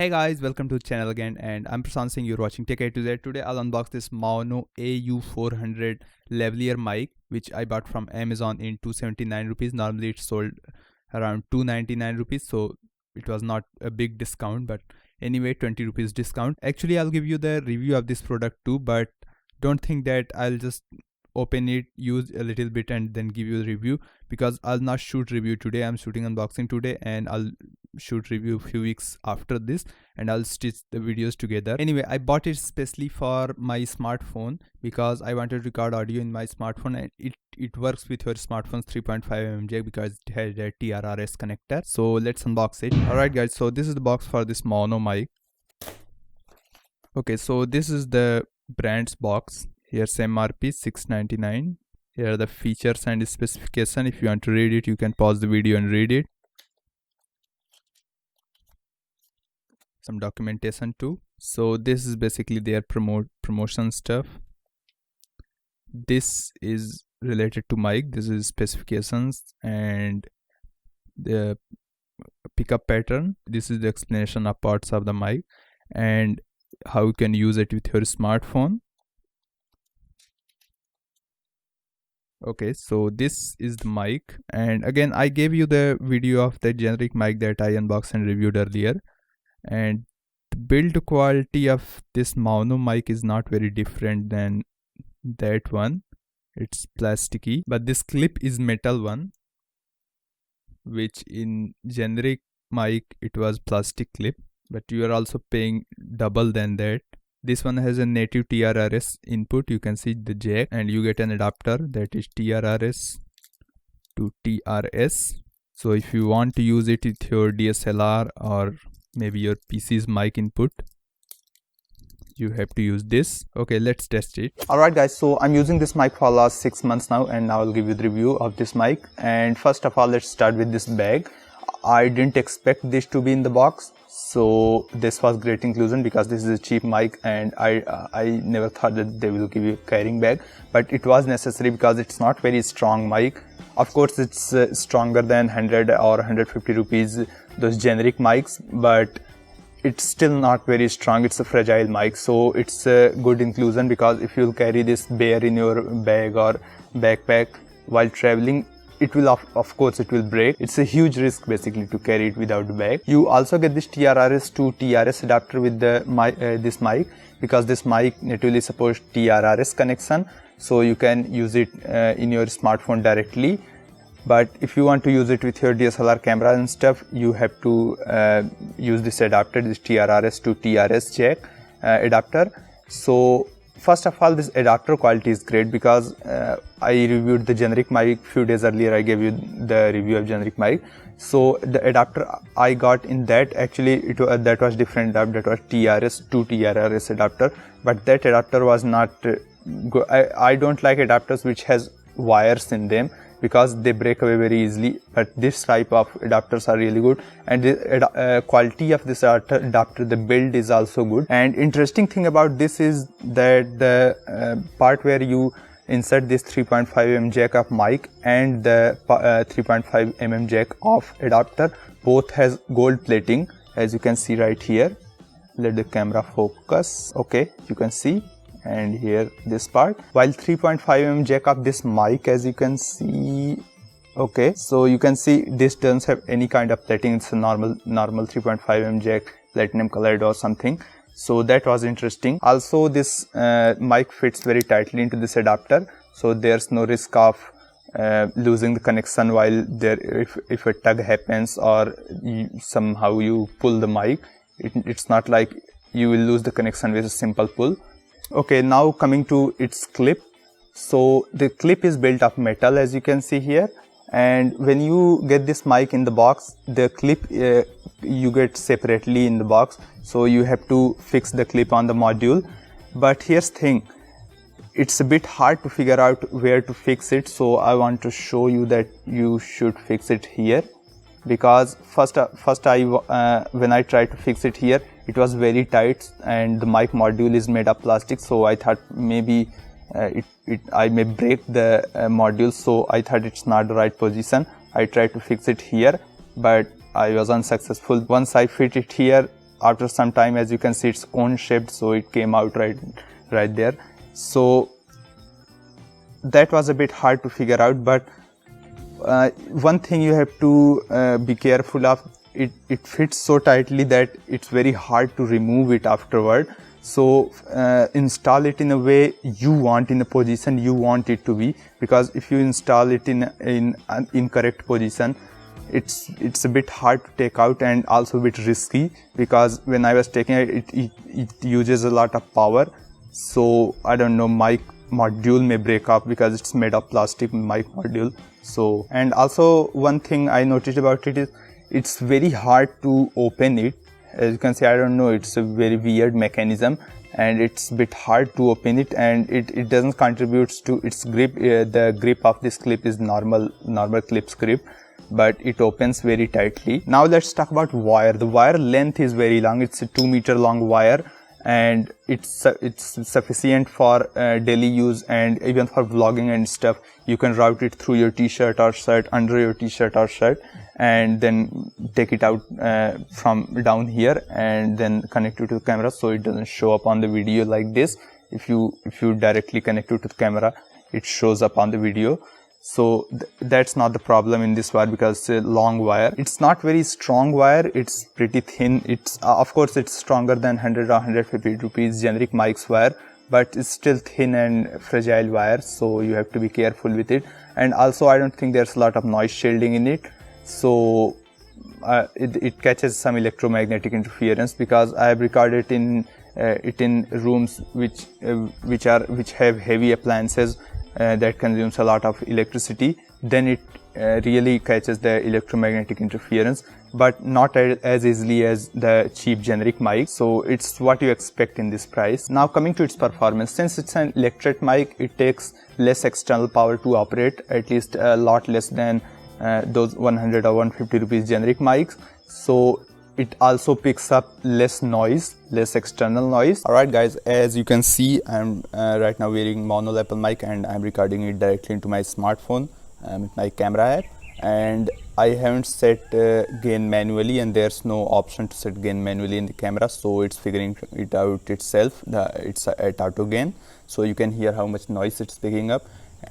Hey guys, welcome to the channel again, and I'm Prasant Singh. You're watching Tech A to Z. Today I'll unbox this Maono AU400 lavalier mic, which I bought from Amazon in 279 rupees. Normally it's sold around 299 rupees, so it was not a big discount, but anyway, 20 rupees discount. Actually, I'll give you the review of this product too, but don't think that I'll just open it, use a little bit and then give you the review, because I'll not shoot review today. I'm shooting unboxing today and I'll shoot review a few weeks after this, and I'll stitch the videos together. Anyway, I bought it especially for my smartphone because I wanted to record audio in my smartphone, and it works with your smartphone's 3.5mm jack because it has a TRRS connector. So let's unbox it. Alright guys, so this is the box for this Maono mic. Okay, so this is the brand's box. Here's MRP $699. Here are the features and specification. If you want to read it, you can pause the video and read it. Some documentation too. So this is basically their promotion stuff. This is related to mic. This is specifications and the pickup pattern. This is the explanation of parts of the mic and how you can use it with your smartphone. Okay, so this is the mic, and again I gave you the video of the generic mic that I unboxed and reviewed earlier, and the build quality of this Maono mic is not very different than that one. It's plasticky, but this clip is metal one, which in generic mic it was plastic clip, but you are also paying double than that. This one has a native TRRS input. You can see the jack, and you get an adapter that is TRRS to TRS. So if you want to use it with your DSLR or maybe your PC's mic input, you have to use this. Okay, let's test it. Alright guys, so I'm using this mic for last 6 months now, and now I'll give you the review of this mic. And first of all, let's start with this bag. I didn't expect this to be in the box, so this was great inclusion because this is a cheap mic, and I never thought that they will give you a carrying bag, but it was necessary because it's not very strong mic. Of course, it's stronger than 100 or 150 rupees those generic mics, but it's still not very strong. It's a fragile mic, so it's a good inclusion because if you'll carry this bare in your bag or backpack while traveling, it will of course it will break. It's a huge risk basically to carry it without the bag. You also get this TRRS to TRS adapter with the this mic, because this mic natively supports TRRS connection, so you can use it in your smartphone directly. But if you want to use it with your DSLR camera and stuff, you have to use this adapter, this TRRS to TRS jack adapter. So first of all, this adapter quality is great because I reviewed the generic mic few days earlier. I gave you the review of generic mic. So the adapter I got in that, actually that was different. That was TRS to TRRS adapter, but that adapter was not good. I don't like adapters which has wires in them because they break away very easily, but this type of adapters are really good, and the quality of this adapter, the build is also good. And interesting thing about this is that the part where you insert this 3.5mm jack of mic and the 3.5mm jack of adapter, both has gold plating, as you can see right here. Let the camera focus. Okay, you can see, and here this part, while 3.5mm jack of this mic, as you can see, okay, so you can see this doesn't have any kind of plating. It's a normal 3.5mm jack, platinum colored or something. So that was interesting. Also, this mic fits very tightly into this adapter, so there's no risk of losing the connection while there, if a tug happens or somehow you pull the mic. It's not like you will lose the connection with a simple pull. Okay, now coming to its clip. So the clip is built of metal, as you can see here, and when you get this mic in the box, the clip you get separately in the box, so you have to fix the clip on the module. But here's the thing, it's a bit hard to figure out where to fix it, so I want to show you that you should fix it here, because first when I tried to fix it here, it was very tight and the mic module is made of plastic, so I thought maybe I may break the module, so I thought it's not the right position. I tried to fix it here, but I was unsuccessful. Once I fit it here, after some time, as you can see, it's cone shaped, so it came out right there. So that was a bit hard to figure out, but one thing you have to be careful of, it fits so tightly that it's very hard to remove it afterward. So install it in a way you want, in a position you want it to be, because if you install it in an incorrect position, it's a bit hard to take out and also a bit risky, because when I was taking it uses a lot of power. So I don't know, mic module may break up because it's made of plastic, mic module. So, and also one thing I noticed about it is it's very hard to open it. As you can see, I don't know, it's a very weird mechanism and it's a bit hard to open it, and it doesn't contribute to its grip. The grip of this clip is normal clip's grip, but it opens very tightly. Now let's talk about wire. The wire length is very long. It's a 2 meter long wire, and it's sufficient for daily use, and even for vlogging and stuff. You can route it through your t-shirt or shirt, under your t-shirt or shirt, and then take it out from down here and then connect it to the camera, so it doesn't show up on the video like this. If you directly connect it to the camera, it shows up on the video. So that's not the problem in this wire, because it's a long wire. It's not very strong wire, it's pretty thin. It's of course it's stronger than 100 or 150 rupees generic mics wire, but it's still thin and fragile wire, so you have to be careful with it. And also I don't think there's a lot of noise shielding in it, so it catches some electromagnetic interference, because I have recorded in rooms which have heavy appliances that consumes a lot of electricity. Then it really catches the electromagnetic interference, but not as easily as the cheap generic mic. So it's what you expect in this price. Now coming to its performance, since it's an electret mic, it takes less external power to operate, at least a lot less than those 100 or 150 rupees generic mics. So it also picks up less noise, less external noise. Alright guys, as you can see, I'm right now wearing mono lapel mic and I'm recording it directly into my smartphone with my camera app, and I haven't set gain manually, and there's no option to set gain manually in the camera, so it's figuring it out itself. It's at auto gain, so you can hear how much noise it's picking up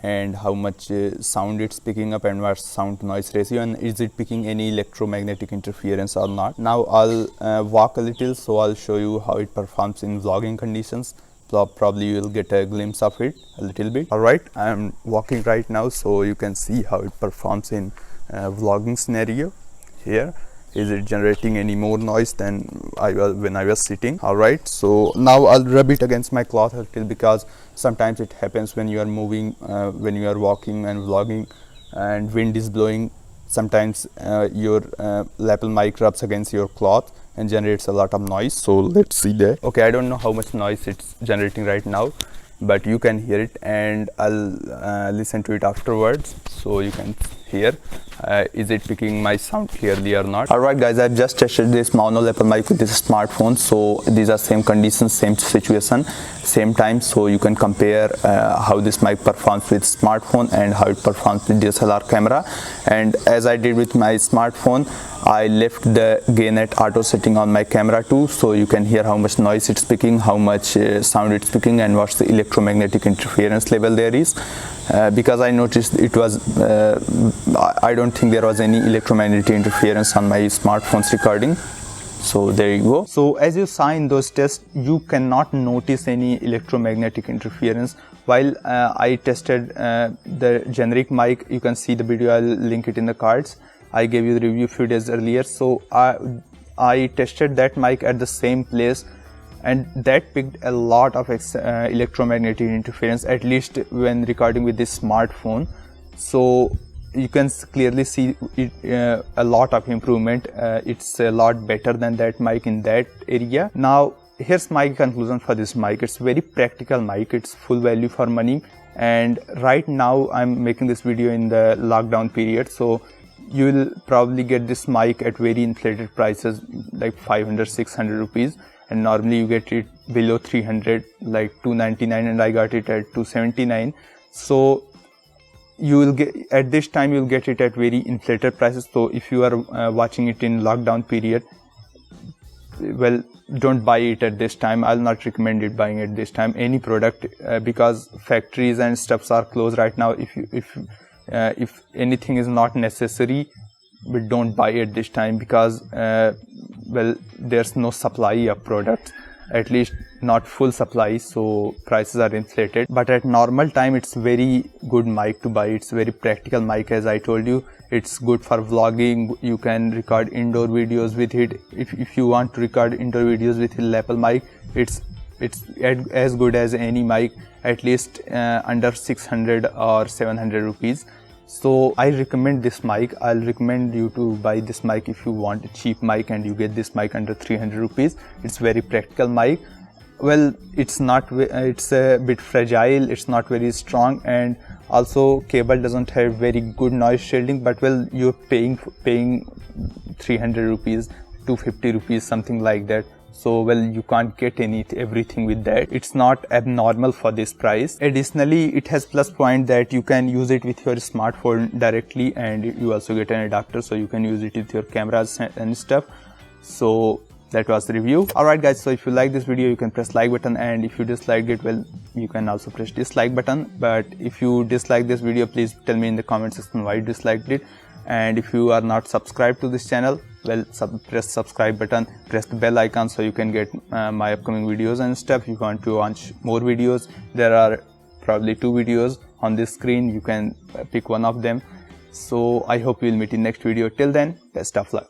and how much sound it's picking up and what's sound noise ratio, and is it picking any electromagnetic interference or not. Now I'll walk a little, so I'll show you how it performs in vlogging conditions. Probably you will get a glimpse of it a little bit. Alright, I'm walking right now, so you can see how it performs in vlogging scenario. Here, is it generating any more noise than when I was sitting? Alright, so now I'll rub it against my cloth a little, because sometimes it happens when you are moving, when you are walking and vlogging and wind is blowing. Sometimes your lapel mic rubs against your cloth and generates a lot of noise. So let's see that. Okay, I don't know how much noise it's generating right now, but you can hear it, and I'll listen to it afterwards, so you can hear is it picking my sound clearly or not. Alright guys, I've just tested this mono lapel mic with this smartphone, so these are same conditions, same situation, same time, so you can compare how this mic performs with smartphone and how it performs with DSLR camera. And as I did with my smartphone, I left the gain at auto setting on my camera too, so you can hear how much noise it's picking, how much sound it's picking, and what's the electromagnetic interference level there is. Because I noticed it was I don't think there was any electromagnetic interference on my smartphone's recording. So there you go. So as you saw in those tests, you cannot notice any electromagnetic interference. While I tested the generic mic, you can see the video, I'll link it in the cards. I gave you the review a few days earlier. So I tested that mic at the same place, and that picked a lot of electromagnetic interference, at least when recording with this smartphone. So you can clearly see it, a lot of improvement. It's a lot better than that mic in that area. Now here's my conclusion for this mic. It's very practical mic, it's full value for money, and right now I'm making this video in the lockdown period, so you will probably get this mic at very inflated prices like 500-600 rupees, and normally you get it below 300, like 299, and I got it at 279. So you will get, at this time you will get it at very inflated prices. So if you are watching it in lockdown period, well, don't buy it at this time. I'll not recommend it buying at this time any product, because factories and stuffs are closed right now. If anything is not necessary, but don't buy at this time, because well, there's no supply of products, at least not full supply, so prices are inflated. But at normal time, it's very good mic to buy. It's very practical mic, as I told you. It's good for vlogging. You can record indoor videos with it. If you want to record indoor videos with a lapel mic, it's as good as any mic, at least under 600 or 700 rupees. So I recommend this mic. I'll recommend you to buy this mic if you want a cheap mic, and you get this mic under 300 rupees. It's very practical mic. Well, it's a bit fragile, it's not very strong, and also cable doesn't have very good noise shielding. But well, you're paying 300 rupees, 250 rupees, something like that. So well, you can't get everything with that. It's not abnormal for this price. Additionally, it has plus point that you can use it with your smartphone directly, and you also get an adapter, so you can use it with your cameras and stuff. So that was the review. Alright guys, so if you like this video, you can press like button, and if you disliked it, well, you can also press dislike button. But if you dislike this video, please tell me in the comment section why you disliked it. And if you are not subscribed to this channel, well, press subscribe button, press the bell icon, so you can get my upcoming videos and stuff. If you want to watch more videos, there are probably 2 videos on this screen. You can pick one of them. So I hope we'll meet in next video. Till then, best of luck.